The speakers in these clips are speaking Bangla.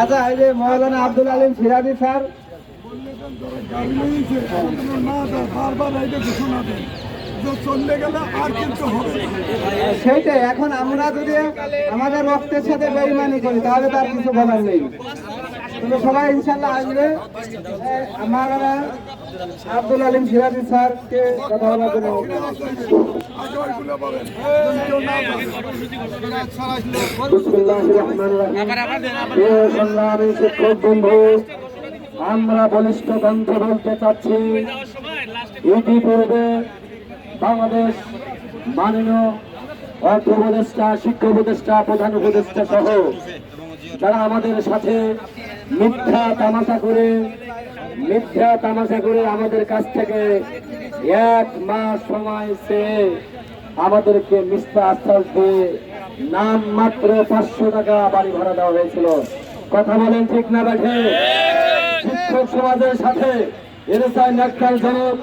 আচ্ছা, এই যে মৌলানা আব্দুল আলিম সিরাজি স্যার, সেইটাই। এখন আমরা যদি আমাদের রক্তের সাথে বেইমানি করি তাহলে তার কিছু বলার নেই। কিন্তু সবাই ইনশাল্লাহ আসবে আমার আব্দুল আলিম সিরাজি স্যারকে কথা বলার জন্য। সংগ্রামী শিক্ষক বন্ধু, আমরা বলিষ্ঠ কণ্ঠে বলতে চাচ্ছি, ইতিপূর্বে বাংলাদেশ মাননীয় অর্থ উপদেষ্টা, শিক্ষা উপদেষ্টা, প্রধান উপদেষ্টা সহ যারা আমাদের সাথে মিথ্যা তামাশা করে আমাদের কাছ থেকে 1 মাস সময় চেয়ে আমাদেরকে মিথ্যা আশ্বাস দিয়ে নাম মাত্র 500 টাকা বাড়ি ভাড়া দেওয়া হয়েছিল। কথা বলেন ঠিক না বেঠে? শিক্ষক সমাজের সাথে এরসাই ন্যাক্কারজনক,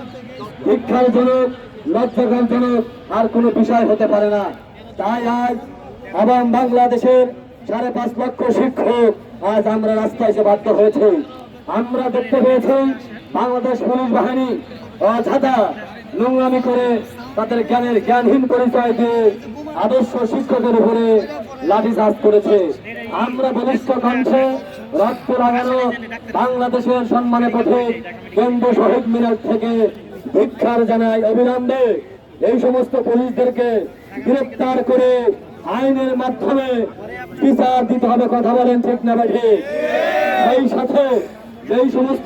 ভিক্ষারজনক, লজ্জাকরজনক আর কোনো বিষয় হতে পারে না। তাই আজ আবাম বাংলাদেশের 5.5 লক্ষ শিক্ষক আজ আমরা রাস্তায় এসে বাধ্য হয়েছি। আমরা দেখতে পেয়েছি বাংলাদেশ পুলিশ বাহিনী অযথা নোংরামি করে তাদের জ্ঞানহীন পরিচয় দিয়ে আদর্শ শিক্ষকের উপরে লাঠিচার্জ করেছে। আমরা বলিষ্ঠ কণ্ঠে রক্ত লাগানো বাংলাদেশের সম্মানে পথে কেন্দ্র শহীদ মিনার থেকে ভিক্ষার জানাই অবিলম্বে এই সমস্ত পুলিশদেরকে গ্রেপ্তার করে আইনের মাধ্যমে বিচার দিতে হবে। কথা বলেন ঠিক না বেঠে? সেই সাথে এই সমস্ত